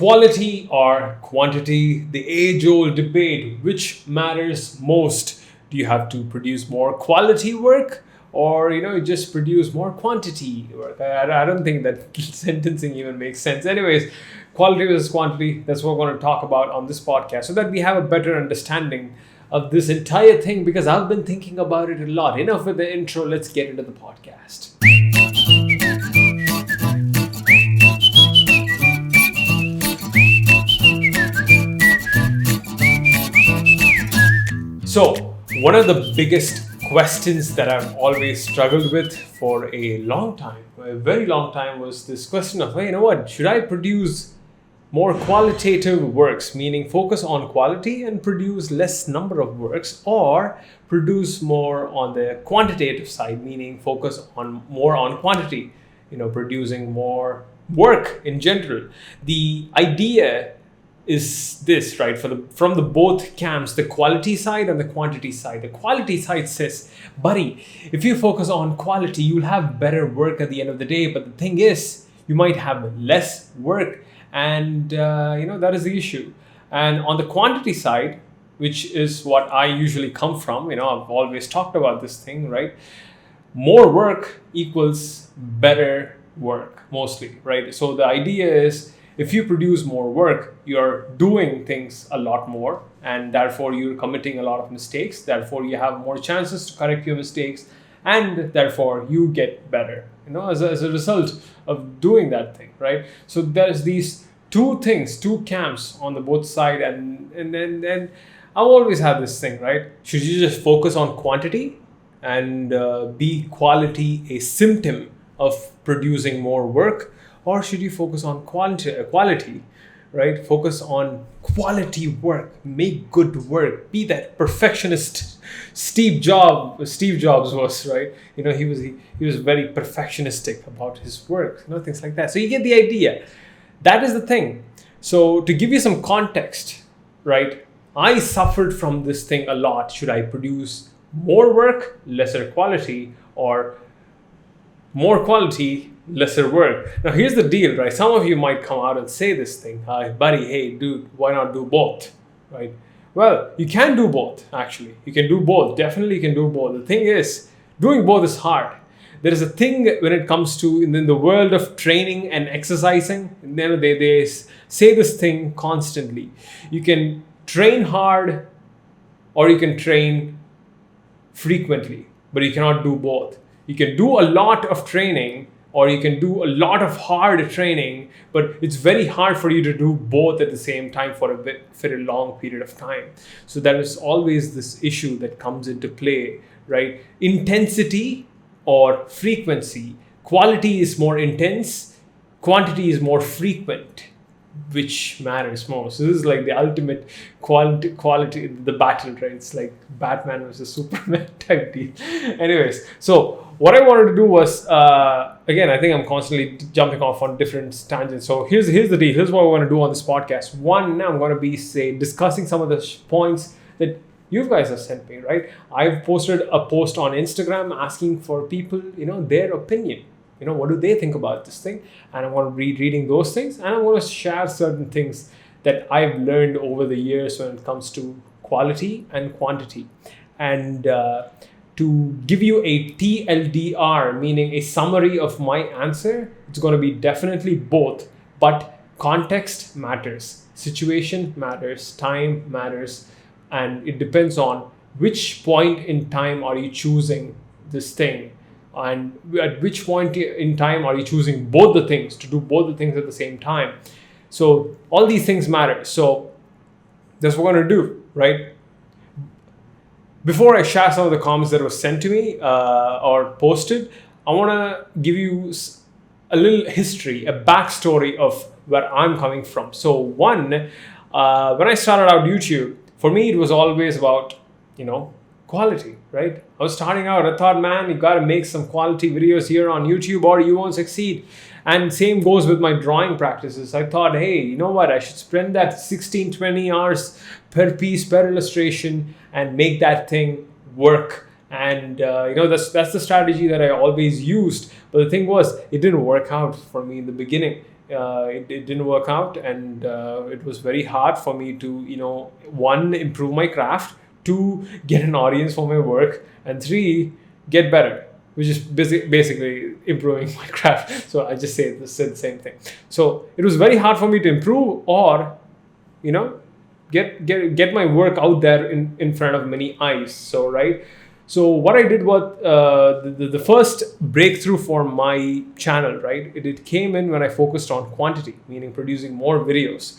Quality or quantity, the age-old debate, which matters most? Do you have to produce more quality work, or just produce more quantity work? I don't think that sentencing even makes sense. Anyways, quality versus quantity, that's what we're going to talk about on this podcast, so that we have a better understanding of this entire thing, because I've been thinking about it a lot. Enough with the intro, let's get into the podcast. So, one of the biggest questions that I've always struggled with for a long time, a very long time, was this question of, hey, should I produce more qualitative works, meaning focus on quality and produce less number of works, or produce more on the quantitative side, meaning focus on more on quantity, producing more work in general. The idea is this, right? From the both camps, the quality side and the quantity side. The quality side says, buddy, if you focus on quality, you'll have better work at the end of the day. But the thing is, you might have less work, and that is the issue. And on the quantity side, which is what I usually come from, I've always talked about this thing, right? More work equals better work, mostly, right? So the idea is, if you produce more work, you're doing things a lot more, and therefore you're committing a lot of mistakes. Therefore, you have more chances to correct your mistakes, and therefore you get better, as a result of doing that thing, right? So there's these two things, two camps on the both side, and then I've always had this thing, right? Should you just focus on quantity and be quality a symptom of producing more work? Or should you focus on quality, right? Focus on quality work, make good work, be that perfectionist. Steve Jobs was, right? He was very perfectionistic about his work, things like that. So you get the idea. That is the thing. So to give you some context, right? I suffered from this thing a lot. Should I produce more work, lesser quality, or more quality, lesser work? Now here's the deal, right? Some of you might come out and say this thing, buddy, hey dude, why not do both, right? Well, you can do both, actually. You can do both. Definitely you can do both. The thing is, doing both is hard. There is a thing when it comes to in the world of training and exercising, they say this thing constantly. You can train hard or you can train frequently, but you cannot do both. You can do a lot of training or you can do a lot of hard training, but it's very hard for you to do both at the same time for a long period of time. So there is always this issue that comes into play, right? Intensity or frequency. Quality is more intense, quantity is more frequent. Which matters more? So this is like the ultimate quality, the battle, right? It's like Batman versus Superman type deal. Anyways, so what I wanted to do was, again, I think I'm constantly jumping off on different tangents. So here's the deal. Here's what I want to do on this podcast. One, I'm going to be discussing some of the points that you guys have sent me, right? I've posted a post on Instagram asking for people, their opinion. What do they think about this thing? And I want to be reading those things, and I want to share certain things that I've learned over the years when it comes to quality and quantity. And to give you a TLDR, meaning a summary of my answer, it's going to be definitely both, but context matters, situation matters, time matters, and it depends on which point in time are you choosing this thing. And at which point in time are you choosing both the things, to do both the things at the same time? So all these things matter. So that's what we're going to do, right? Before I share some of the comments that were sent to me or posted, I want to give you a little history, a backstory of where I'm coming from. So one, when I started out YouTube, for me it was always about, quality, right? I was starting out. I thought, man, you got to make some quality videos here on YouTube or you won't succeed. And same goes with my drawing practices. I thought, hey, you know what? I should spend that 16, 20 hours per piece, per illustration and make that thing work. And, that's the strategy that I always used. But the thing was, it didn't work out for me in the beginning. it didn't work out, and it was very hard for me to, one, improve my craft, two, get an audience for my work, and three, get better, which is basically improving my craft. So I just said the same thing. So it was very hard for me to improve, or get my work out there in front of many eyes. So right. So what I did was, the first breakthrough for my channel, right? It came in when I focused on quantity, meaning producing more videos.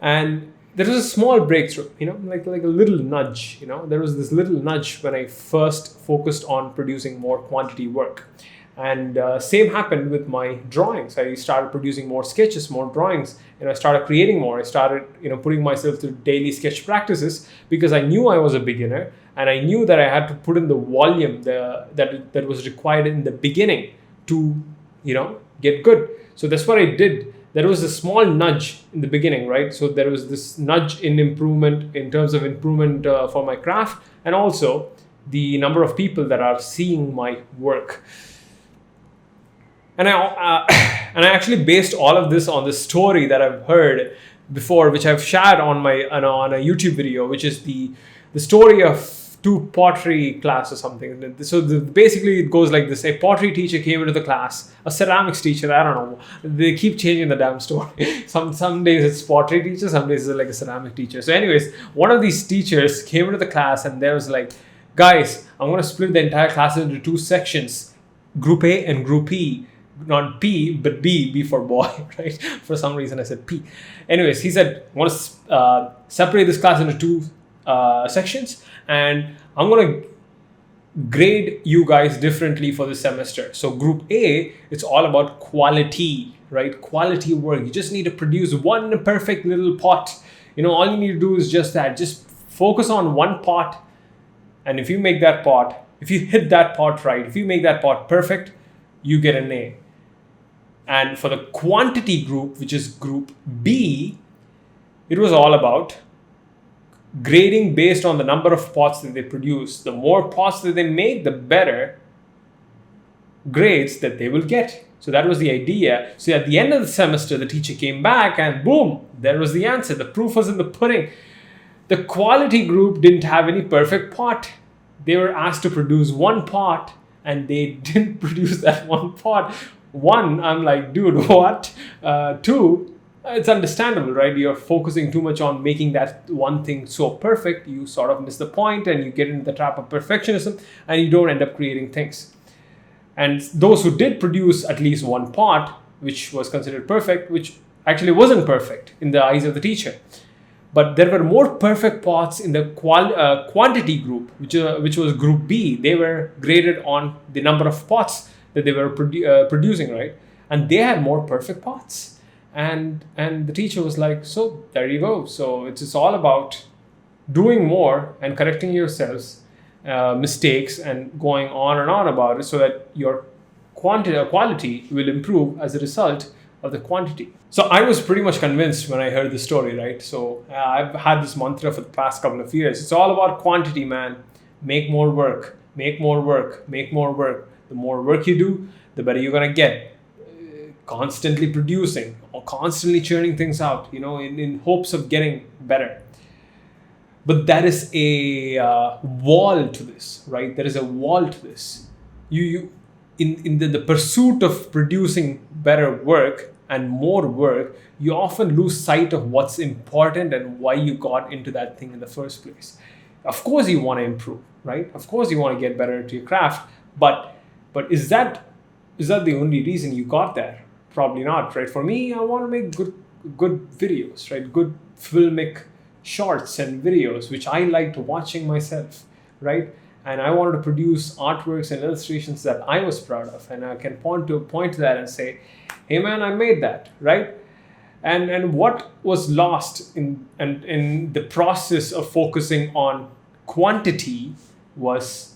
And there was a small breakthrough, like a little nudge. There was this little nudge when I first focused on producing more quantity work. And same happened with my drawings. I started producing more sketches, more drawings, I started creating more. I started, putting myself through daily sketch practices, because I knew I was a beginner, and I knew that I had to put in the volume that was required in the beginning to, get good. So that's what I did. There was a small nudge in the beginning, right? So there was this nudge in improvement, in terms of improvement for my craft, and also the number of people that are seeing my work. And I actually based all of this on the story that I've heard before, which I've shared on a YouTube video, which is the story of two pottery class or something. So basically it goes like this: a pottery teacher came into the class, a ceramics teacher, I don't know. They keep changing the damn story. Some days it's pottery teacher, some days it's like a ceramic teacher. So anyways, one of these teachers came into the class, and there was like, guys, I'm going to split the entire class into two sections, Group A and Group B. Not P, but B for boy, right? For some reason I said P. Anyways, he said, I want to separate this class into two sections, and I'm going to grade you guys differently for this semester. So Group A, it's all about quality, right? Quality work. You just need to produce one perfect little pot. All you need to do is just that. Just focus on one pot, and if you make that pot, if you hit that pot right, if you make that pot perfect, you get an A. And for the quantity group, which is Group B, it was all about grading based on the number of pots that they produce. The more pots that they make, the better grades that they will get. So that was the idea. So at the end of the semester, the teacher came back, and boom, there was the answer. The proof was in the pudding. The quality group didn't have any perfect pot. They were asked to produce one pot, and they didn't produce that one pot. One, I'm like, dude, what? Two, it's understandable, right? You're focusing too much on making that one thing so perfect, you sort of miss the point, and you get into the trap of perfectionism, and you don't end up creating things. And those who did produce at least one pot, which was considered perfect, which actually wasn't perfect in the eyes of the teacher. But there were more perfect pots in the quantity group, which was Group B. They were graded on the number of pots that they were producing, right? And they had more perfect pots. And the teacher was like, so there you go. So it's all about doing more and correcting yourselves mistakes and going on and on about it, so that your quality will improve as a result of the quantity. So I was pretty much convinced when I heard the story, right? So I've had this mantra for the past couple of years. It's all about quantity, man. Make more work, make more work, make more work. The more work you do, the better you're going to get. Constantly producing or constantly churning things out, in hopes of getting better. But there is a wall to this, right? There is a wall to this. In the pursuit of producing better work and more work, you often lose sight of what's important and why you got into that thing in the first place. Of course you want to improve, right? Of course you want to get better at your craft, but is that the only reason you got there? Probably not, right? For me, I want to make good videos, right? Good filmic shorts and videos, which I liked watching myself, right? And I wanted to produce artworks and illustrations that I was proud of, and I can point to that and say, hey man, I made that, right? And what was lost in the process of focusing on quantity was,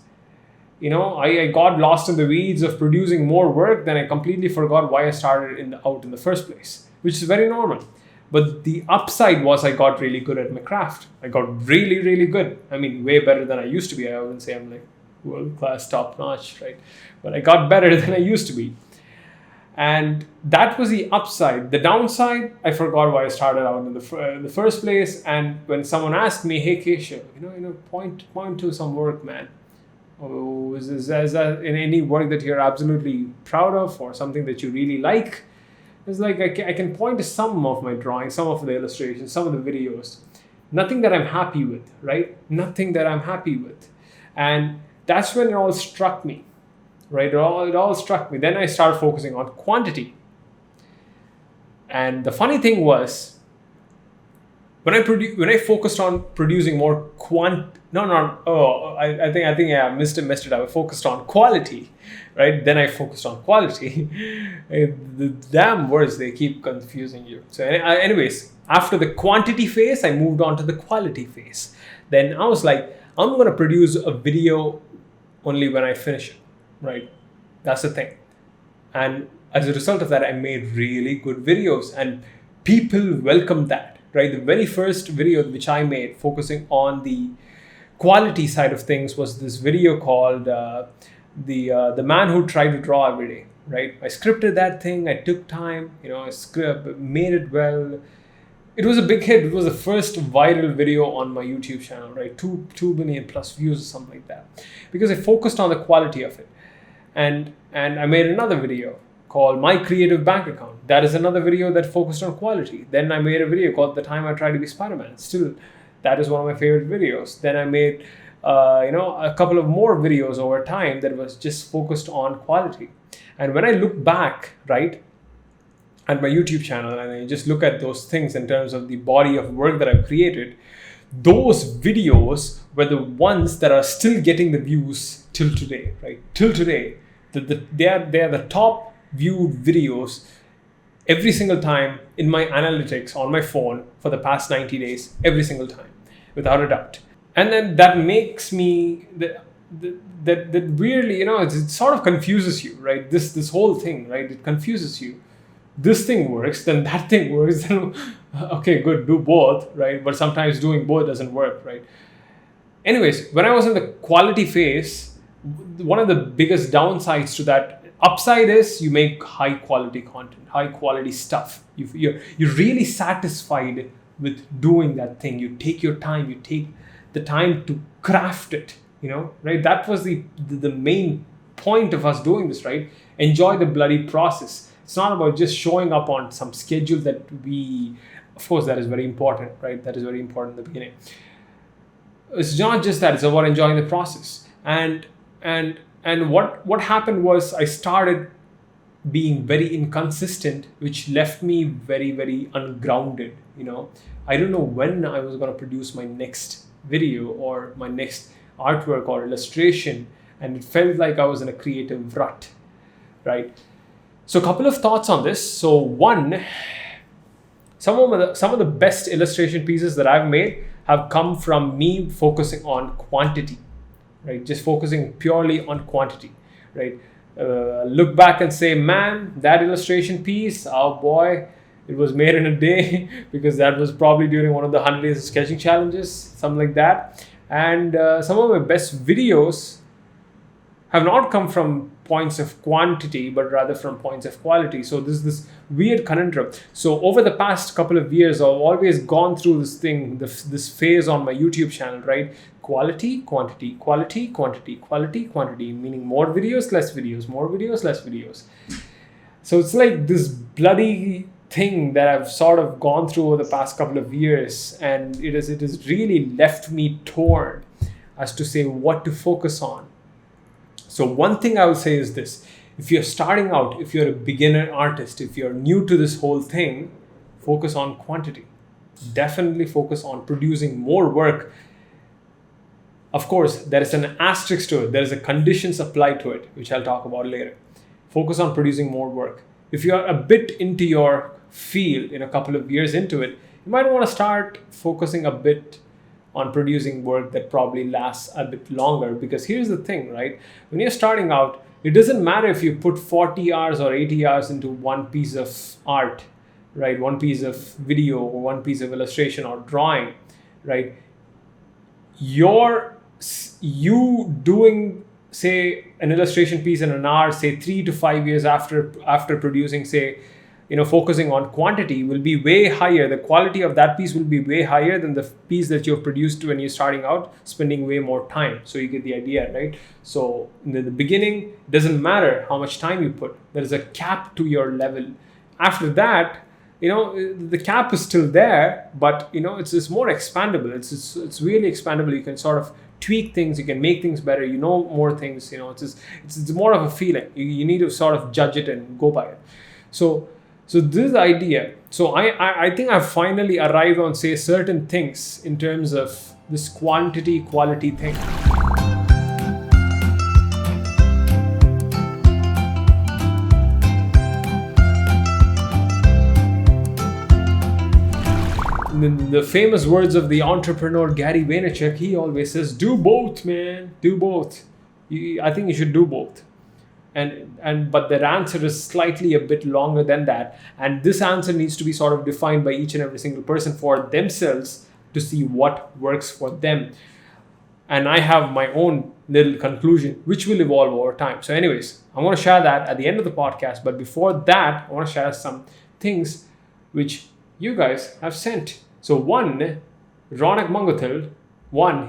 I got lost in the weeds of producing more work, then I completely forgot why I started out in the first place, which is very normal. But the upside was I got really good at my craft. I got really, really good. I mean, way better than I used to be. I wouldn't say I'm like world-class, top-notch, right? But I got better than I used to be. And that was the upside. The downside, I forgot why I started out in the first place. And when someone asked me, "Hey Keshav, point to some work, man. Oh, is that in any work that you're absolutely proud of, or something that you really like?" It's like I can point to some of my drawings, some of the illustrations, some of the videos. Nothing that I'm happy with, right? Nothing that I'm happy with. And that's when it all struck me, right? It all struck me. Then I started focusing on quantity. And the funny thing was, when I focused on producing more I think yeah, I messed it up. I focused on quality, right? Then I focused on quality. The damn words, they keep confusing you. So anyways, after the quantity phase, I moved on to the quality phase. Then I was like, I'm gonna produce a video only when I finish it, right? That's the thing. And as a result of that, I made really good videos, and people welcomed that, right? The very first video which I made focusing on the quality side of things was this video called the Man Who Tried to Draw Every Day, right? I scripted that thing. I took time, I made it well. It was a big hit. It was the first viral video on my YouTube channel, right? 2 million plus views or something like that, because I focused on the quality of it. And I made another video called My Creative Bank Account. That is another video that focused on quality. Then I made a video called The Time I Tried to Be Spider-Man. Still, that is one of my favorite videos. Then I made a couple of more videos over time that was just focused on quality. And when I look back, right, at my YouTube channel, and I just look at those things in terms of the body of work that I've created, those videos were the ones that are still getting the views till today, right? Till today, they are the top viewed videos every single time in my analytics on my phone for the past 90 days, every single time, without a doubt. And then that makes me that weirdly, it sort of confuses you, right? This whole thing, right? It confuses you. This thing works, then that thing works, then okay, good, do both, right? But sometimes doing both doesn't work, right? Anyways, when I was in the quality phase, one of the biggest downsides to that, upside is you make high quality content, high quality stuff. You're really satisfied with doing that thing. You take your time, you take the time to craft it, right? That was the main point of us doing this, right? Enjoy the bloody process. It's not about just showing up on some schedule that of course, that is very important, right? That is very important in the beginning. It's not just that, it's about enjoying the process. And what happened was I started being very inconsistent, which left me very, very ungrounded. I don't know when I was going to produce my next video or my next artwork or illustration, and it felt like I was in a creative rut, right? So a couple of thoughts on this. So one, some of the best illustration pieces that I've made have come from me focusing on quantity, right? Just focusing purely on quantity, right? Look back and say, man, that illustration piece, oh boy, it was made in a day because that was probably during one of the 100 days of sketching challenges, something like that. And some of my best videos have not come from points of quantity, but rather from points of quality. So this weird conundrum. So over the past couple of years, I've always gone through this thing, this phase on my YouTube channel, right? Quality, quantity, quality, quantity, quality, quantity, meaning more videos, less videos, more videos, less videos. So it's like this bloody thing that I've sort of gone through over the past couple of years, and it has really left me torn as to say what to focus on. So one thing I would say is this: if you're starting out, if you're a beginner artist, if you're new to this whole thing, focus on quantity. Definitely focus on producing more work. Of course, there is an asterisk to it. There is a conditions applied to it, which I'll talk about later. Focus on producing more work. If you are a bit into your field, in a couple of years into it, you might want to start focusing a bit on producing work that probably lasts a bit longer. Because here's the thing, right? When you're starting out, it doesn't matter if you put 40 hours or 80 hours into one piece of art, right? One piece of video or one piece of illustration or drawing, right? You doing say an illustration piece in an hour, say 3 to 5 years after producing, say, focusing on quantity will be way higher. The quality of that piece will be way higher than the piece that you've produced when you're starting out, spending way more time. So you get the idea, right? So in the beginning, it doesn't matter how much time you put. There is a cap to your level. After that, the cap is still there, but it's more expandable. It's really expandable. You can sort of tweak things, you can make things better, more things. It's more of a feeling. You need to sort of judge it and go by it. So this is the idea. So I think I've finally arrived on, say, certain things in terms of this quality thing. The famous words of the entrepreneur Gary Vaynerchuk, he always says, do both, man, do both. I think you should do both. But their answer is slightly a bit longer than that. And this answer needs to be sort of defined by each and every single person for themselves to see what works for them. And I have my own little conclusion, which will evolve over time. So anyways, I want to share that at the end of the podcast. But before that, I want to share some things which you guys have sent. So one, Ronak Manguthil,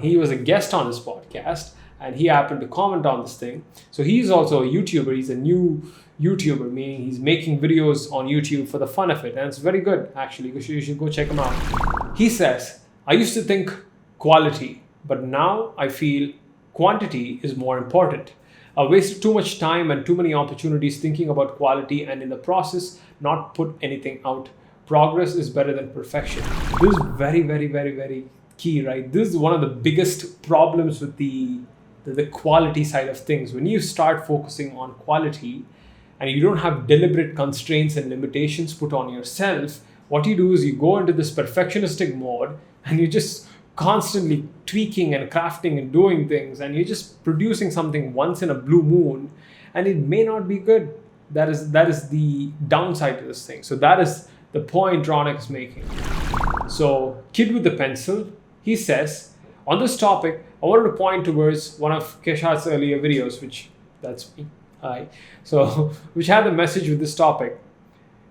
he was a guest on this podcast and he happened to comment on this thing. So he's also a YouTuber. He's a new YouTuber, meaning he's making videos on YouTube for the fun of it. And it's very good, actually. You should go check him out. He says, I used to think quality, but now I feel quantity is more important. I wasted too much time and too many opportunities thinking about quality and in the process, not put anything out. Progress is better than perfection. This is very, very, very, very key, right? This is one of the biggest problems with the quality side of things. When you start focusing on quality and you don't have deliberate constraints and limitations put on yourself, what you do is you go into this perfectionistic mode and you're just constantly tweaking and crafting and doing things, and you're just producing something once in a blue moon, and it may not be good. That is the downside to this thing. So that is the point Ronak is making. So, Kid with the Pencil, he says, on this topic, I wanted to point towards one of Keshav's earlier videos, that's me, which had the message with this topic.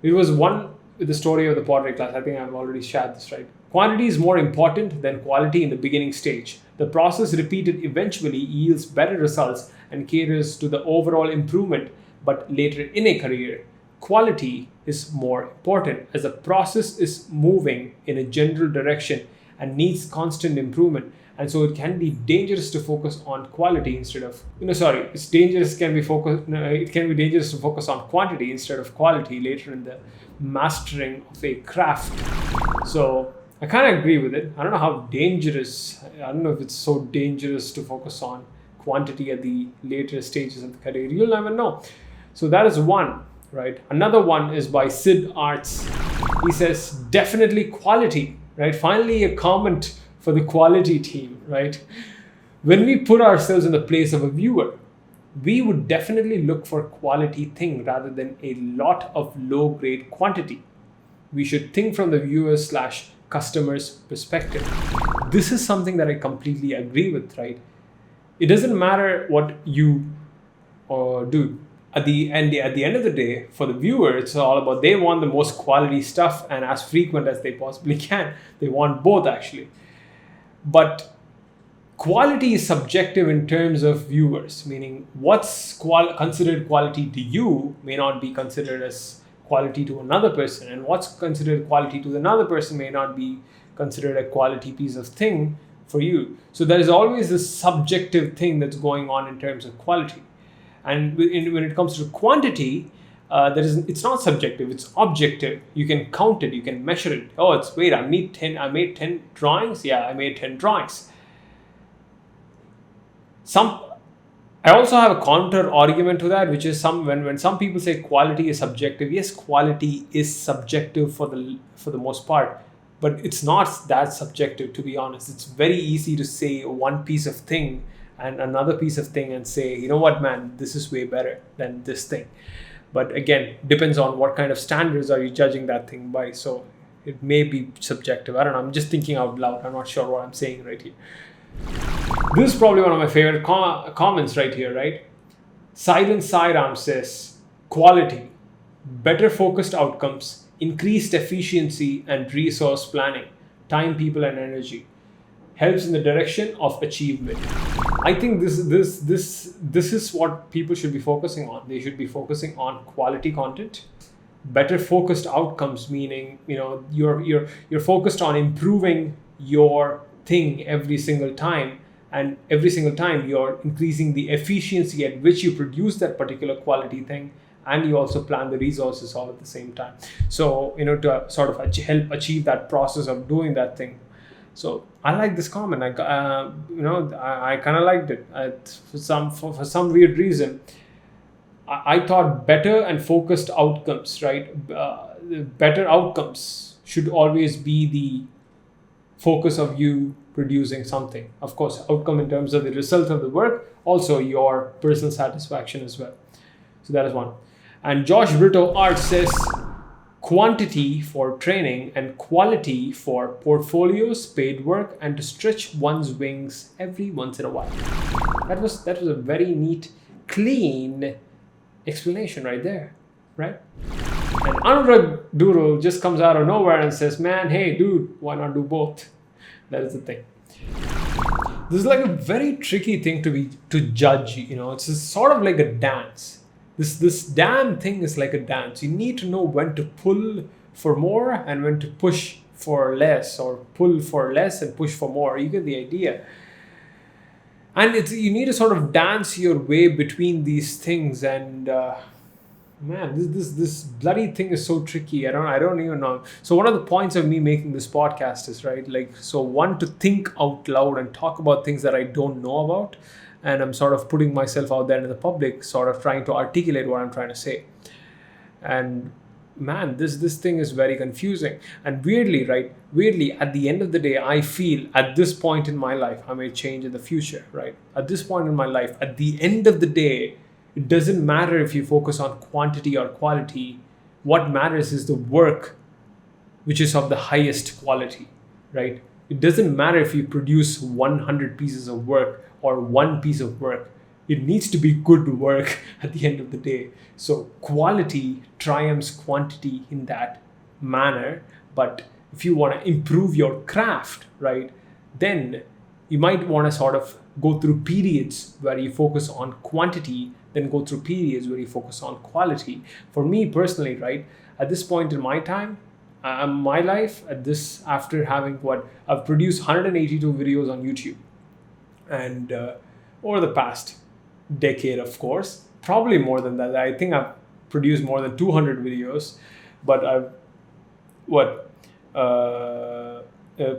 It was one with the story of the pottery class. I think I've already shared this, right? Quantity is more important than quality in the beginning stage. The process repeated eventually yields better results and caters to the overall improvement, but later in a career, quality is more important as the process is moving in a general direction and needs constant improvement. And so it can be dangerous to focus on quality instead of, it can be dangerous to focus on quantity instead of quality later in the mastering of a craft. So I kind of agree with it. I don't know how dangerous, I don't know if it's so dangerous to focus on quantity at the later stages of the career. You'll never know. So that is one. Right. Another one is by Sid Arts. He says, definitely quality, right? Finally, a comment for the quality team, right? When we put ourselves in the place of a viewer, we would definitely look for quality thing rather than a lot of low grade quantity. We should think from the viewer/customer's perspective. This is something that I completely agree with, right? It doesn't matter what you do. At the end of the day, for the viewer, it's all about they want the most quality stuff and as frequent as they possibly can. They want both, actually. But quality is subjective in terms of viewers, meaning what's considered quality to you may not be considered as quality to another person, and what's considered quality to another person may not be considered a quality piece of thing for you. So there is always this subjective thing that's going on in terms of quality. And when it comes to quantity, it's not subjective, it's objective. You can count it, you can measure it. I made 10 drawings. Yeah, I made 10 drawings. I also have a counter argument to that, which is when some people say quality is subjective. Yes, quality is subjective for the most part, but it's not that subjective, to be honest. It's very easy to say one piece of thing and another piece of thing and say, you know what, man, this is way better than this thing. But again, depends on what kind of standards are you judging that thing by. So it may be subjective. I don't know. I'm just thinking out loud. I'm not sure what I'm saying right here. This is probably one of my favorite comments right here, right? Silent Sidearm says quality, better focused outcomes, increased efficiency and resource planning, time, people, and energy. Helps in the direction of achievement. I think this is what people should be focusing on. They should be focusing on quality content, better focused outcomes, meaning you're focused on improving your thing every single time, and every single time you're increasing the efficiency at which you produce that particular quality thing, and you also plan the resources all at the same time. So to sort of help achieve that process of doing that thing. So I like this comment. I kind of liked it. For some weird reason, I thought better and focused outcomes, right? Better outcomes should always be the focus of you producing something. Of course, outcome in terms of the result of the work, also your personal satisfaction as well. So that is one. And Josh Brito Art says quantity for training and quality for portfolios, paid work, and to stretch one's wings every once in a while. That was a very neat, clean explanation right there, right? And Anurag Duro just comes out of nowhere and says, man, hey dude, why not do both? That is the thing. This is like a very tricky thing to judge, it's sort of like a dance. This damn thing is like a dance. You need to know when to pull for more and when to push for less, or pull for less and push for more. You get the idea. And you need to sort of dance your way between these things. And man, this bloody thing is so tricky. I don't even know. So one of the points of me making this podcast is, right, like, so one, to think out loud and talk about things that I don't know about. And I'm sort of putting myself out there in the public, sort of trying to articulate what I'm trying to say. And man, this thing is very confusing. And weirdly, at the end of the day, I feel at this point in my life, I may change in the future, right? At this point in my life, at the end of the day, it doesn't matter if you focus on quantity or quality. What matters is the work, which is of the highest quality, right? It doesn't matter if you produce 100 pieces of work or one piece of work. It needs to be good work at the end of the day. So quality triumphs quantity in that manner. But if you want to improve your craft, right, then you might want to sort of go through periods where you focus on quantity, then go through periods where you focus on quality. For me personally, right, at this point in my time, my life, after having I've produced 182 videos on YouTube. And over the past decade, of course, probably more than that. I think I've produced more than 200 videos, but I've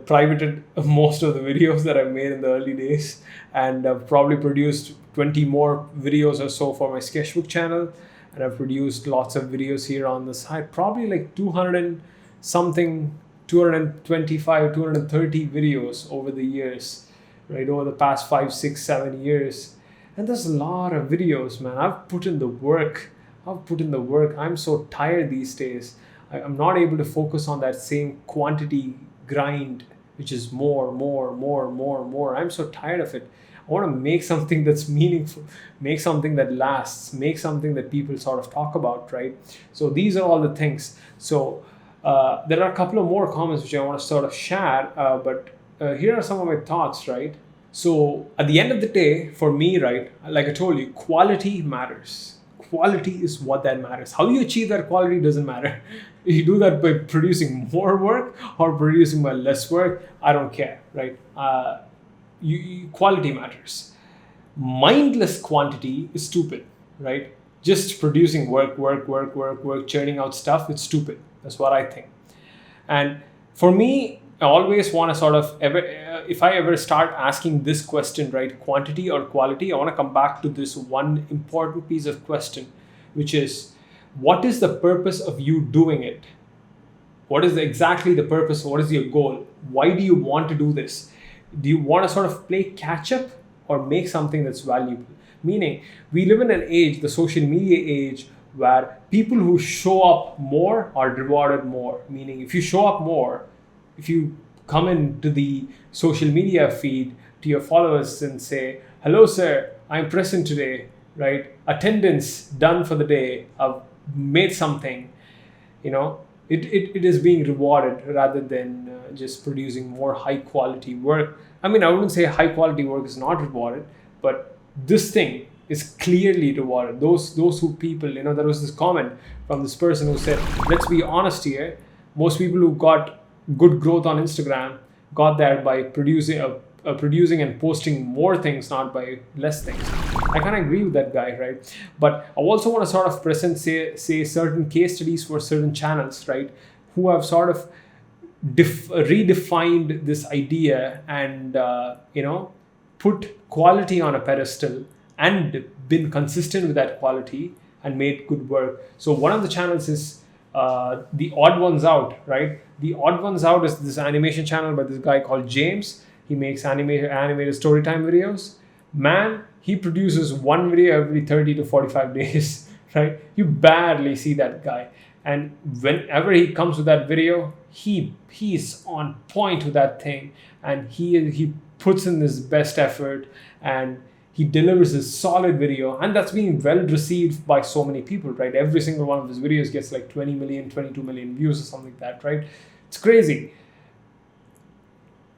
privated most of the videos that I've made in the early days, and I've probably produced 20 more videos or so for my Skeshbook channel, and I've produced lots of videos here on the side, probably like 200 and something, 225, 230 videos over the years. Right, over the past 5, 6, 7 years. And there's a lot of videos, man. I've put in the work. I'm so tired these days. I'm not able to focus on that same quantity grind, which is more. I'm so tired of it. I want to make something that's meaningful, make something that lasts, make something that people sort of talk about, right? So these are all the things. So there are a couple of more comments which I want to sort of share, but here are some of my thoughts, right? So at the end of the day, for me, right, like I told you, quality matters. Quality is what that matters. How you achieve that quality doesn't matter. You do that by producing more work or producing by less work, I don't care, right? Quality matters. Mindless quantity is stupid, right? Just producing work, churning out stuff, it's stupid. That's what I think. And for me, I always want to sort of, if I ever start asking this question, right, quantity or quality, I want to come back to this one important piece of question, which is, what is the purpose of you doing it? What is exactly the purpose? What is your goal? Why do you want to do this? Do you want to sort of play catch up or make something that's valuable? Meaning, we live in an age, the social media age, where people who show up more are rewarded more. Meaning, if you show up more, if you come into the social media feed, to your followers and say, hello, sir, I'm present today, right? Attendance done for the day. I've made something, it is being rewarded rather than just producing more high quality work. I mean, I wouldn't say high quality work is not rewarded, but this thing is clearly rewarded. Those who people, there was this comment from this person who said, let's be honest here, most people who got good growth on Instagram got there by producing and posting more things, not by less things. I kind of agree with that guy, right? But I also want to sort of present, say certain case studies for certain channels, right, who have sort of redefined this idea and put quality on a pedestal and been consistent with that quality and made good work. So one of the channels is The Odd Ones Out, right? The Odd Ones Out is this animation channel by this guy called James. He makes animated story time videos. Man, he produces one video every 30 to 45 days, right? You barely see that guy. And whenever he comes with that video, he's on point with that thing. And he puts in his best effort and he delivers a solid video. And that's being well received by so many people, right? Every single one of his videos gets like 20 million, 22 million views or something like that, right? It's crazy.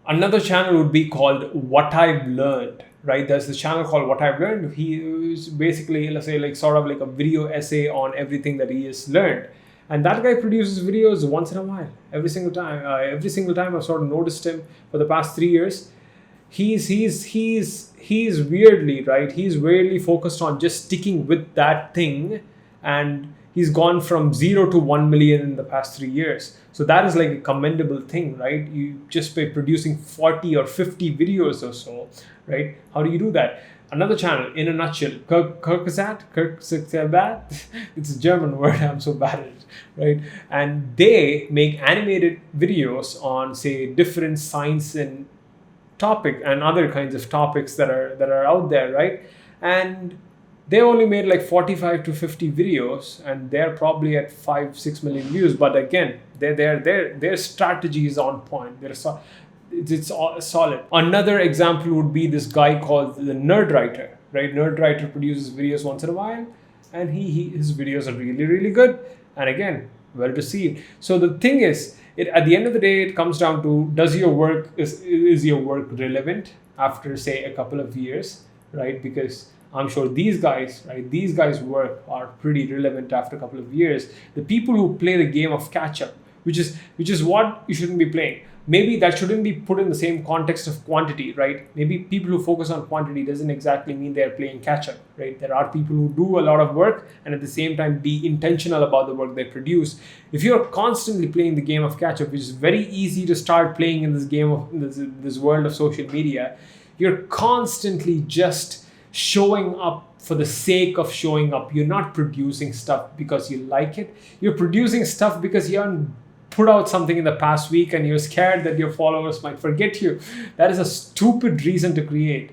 Another channel would be called What I've Learned, right? There's this channel called What I've Learned. He is basically, let's say, like sort of like a video essay on everything that he has learned. And that guy produces videos once in a while, every single time. Every single time I've sort of noticed him for the past 3 years, he's weirdly, right? He's weirdly focused on just sticking with that thing, and he's gone from 0 to 1 million in the past 3 years. So that is like a commendable thing, right? You just by producing 40 or 50 videos or so, right? How do you do that? Another channel, In a Nutshell, Kirkzat, it's a German word, I'm so bad at it, right? And they make animated videos on, say, different science and topic and other kinds of topics that are out there, right? And they only made like 45 to 50 videos, and they're probably at 5-6 million views. But again, their strategy is on point. It's solid. Another example would be this guy called the Nerd Writer, right? Nerd Writer produces videos once in a while, and his videos are really, really good. And again, well received. So the thing is, at the end of the day, it comes down to, is your work relevant after, say, a couple of years, right? Because I'm sure these guys' work are pretty relevant after a couple of years. The people who play the game of catch up, which is what you shouldn't be playing. Maybe that shouldn't be put in the same context of quantity, right? Maybe people who focus on quantity doesn't exactly mean they're playing catch up, right? There are people who do a lot of work and at the same time be intentional about the work they produce. If you're constantly playing the game of catch up, which is very easy to start playing in this game of this world of social media, you're constantly just showing up for the sake of showing up. You're not producing stuff because you like it. You're producing stuff because you haven't put out something in the past week and you're scared that your followers might forget you. That is a stupid reason to create.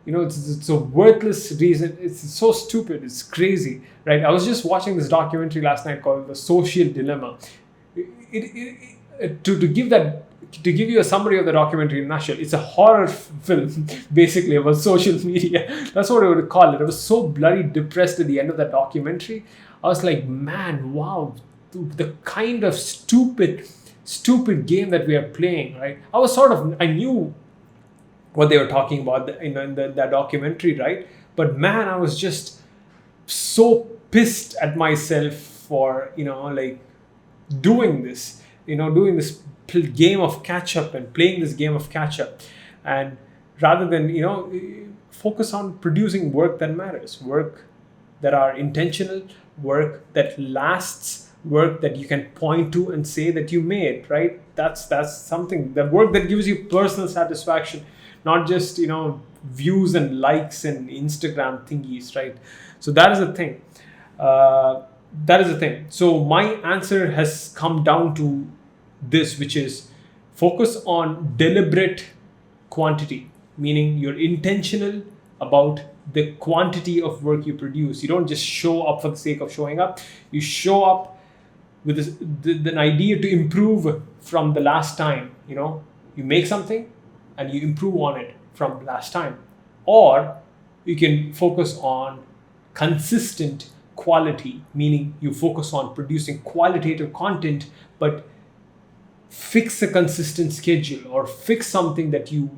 It's a worthless reason. It's so stupid. It's crazy, right? I was just watching this documentary last night called The Social Dilemma. To give you a summary of the documentary in a nutshell, it's a horror film basically about social media. That's what I would call it. I was so bloody depressed at the end of that documentary. I was like, man, wow, the kind of stupid game that we are playing, right? I knew what they were talking about in that documentary, right? But man, I was just so pissed at myself for doing this game of catch up and playing this game of catch up, and rather than focus on producing work that matters, work that are intentional, work that lasts, work that you can point to and say that you made, right? That's something, the work that gives you personal satisfaction, not just views and likes and Instagram thingies, right? So that is the thing. So my answer has come down to this, which is focus on deliberate quantity, meaning you're intentional about the quantity of work you produce. You don't just show up for the sake of showing up. You show up with an idea to improve from the last time. You make something and you improve on it from last time. Or you can focus on consistent quality, meaning you focus on producing qualitative content, but fix a consistent schedule or fix something that you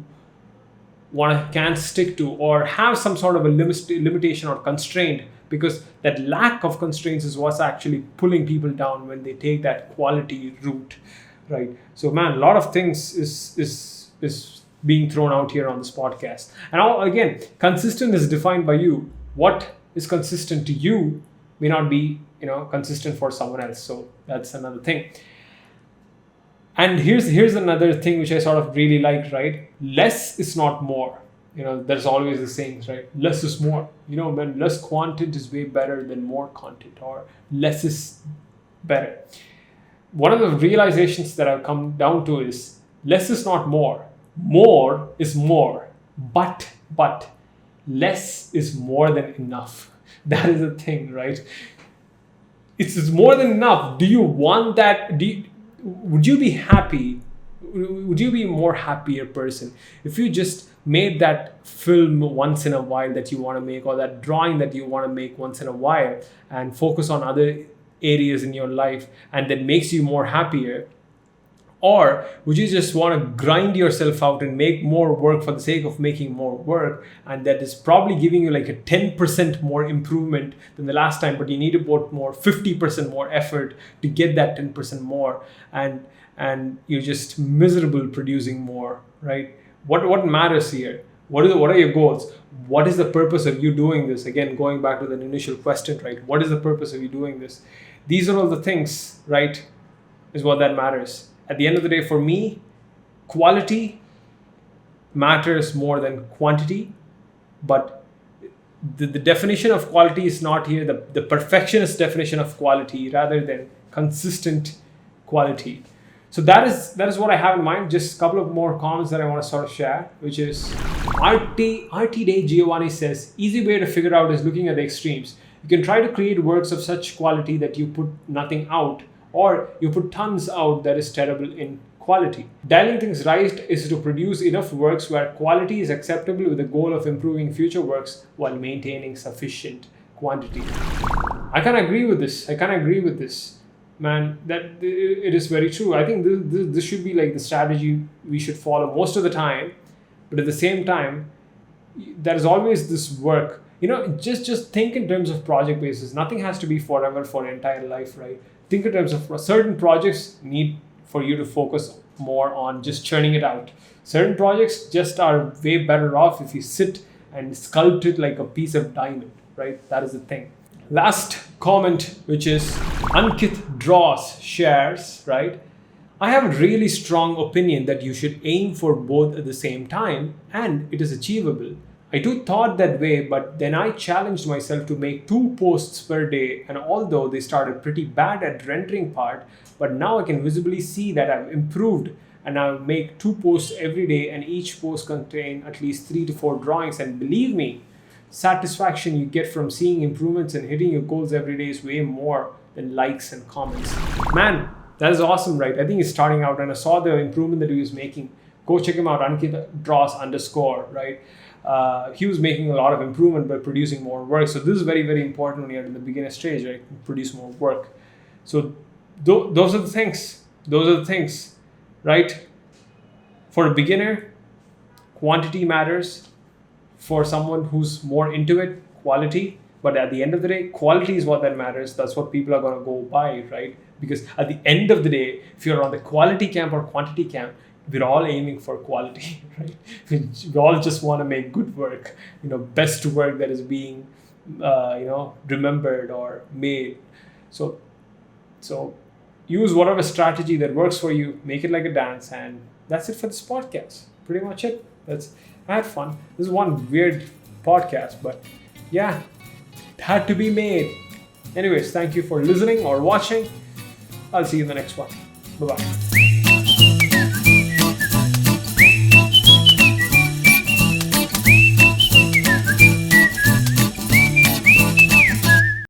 can't stick to, or have some sort of a limitation or constraint, because that lack of constraints is what's actually pulling people down when they take that quality route, right? So man, a lot of things is being thrown out here on this podcast. And again, consistent is defined by you. What is consistent to you may not be consistent for someone else. So that's another thing. And here's another thing which I sort of really like, right? Less is not more. There's always the sayings, right? Less is more. When less content is way better than more content, or less is better. One of the realizations that I've come down to is less is not more. More is more. But less is more than enough. That is the thing, right? It's more than enough. Do you want that? Would you be happy? Would you be a more happier person if you just made that film once in a while that you want to make, or that drawing that you want to make once in a while, and focus on other areas in your life, and that makes you more happier? Or would you just want to grind yourself out and make more work for the sake of making more work, and that is probably giving you like a 10% more improvement than the last time, but you need to put 50% more effort to get that 10% more, and you're just miserable producing more, right? What matters here? What are your goals? What is the purpose of you doing this? Again, going back to the initial question, right? What is the purpose of you doing this? These are all the things, right? Is what that matters. At the end of the day, for me, quality matters more than quantity. But the definition of quality is not here, the perfectionist definition of quality, rather than consistent quality. So that is what I have in mind. Just a couple of more comments that I want to sort of share, which is RT Day Giovanni says, easy way to figure out is looking at the extremes. You can try to create works of such quality that you put nothing out, or you put tons out that is terrible in quality. Dialing things right is to produce enough works where quality is acceptable with the goal of improving future works while maintaining sufficient quantity. I can agree with this. Man, that it is very true. I think this should be like the strategy we should follow most of the time. But at the same time, there is always this work. Just think in terms of project basis. Nothing has to be forever for an entire life, right? Think in terms of certain projects need for you to focus more on just churning it out. Certain projects just are way better off if you sit and sculpt it like a piece of diamond, right? That is the thing. Last comment, which is Ankit Draws shares, right? I have a really strong opinion that you should aim for both at the same time, and it is achievable. I too thought that way, but then I challenged myself to make 2 posts per day, and although they started pretty bad at rendering part, but now I can visibly see that I've improved, and I'll make 2 posts every day, and each post contain at least 3 to 4 drawings, and believe me, satisfaction you get from seeing improvements and hitting your goals every day is way more than likes and comments. Man, that is awesome, right? I think he's starting out, and I saw the improvement that he was making. Go check him out, Ankit Draws _, right? He was making a lot of improvement by producing more work. So this is very, very important when you're in the beginner stage, right? Produce more work. So those are the things, right? For a beginner, quantity matters. For someone who's more into it, quality. But at the end of the day, quality is what that matters. That's what people are going to go by, right? Because at the end of the day, if you're on the quality camp or quantity camp, we're all aiming for quality, right? We all just want to make good work, best work that is being, remembered or made. So use whatever strategy that works for you, make it like a dance, and that's it for this podcast. Pretty much it. I had fun. This is one weird podcast, but yeah, it had to be made. Anyways, thank you for listening or watching. I'll see you in the next one. Bye-bye.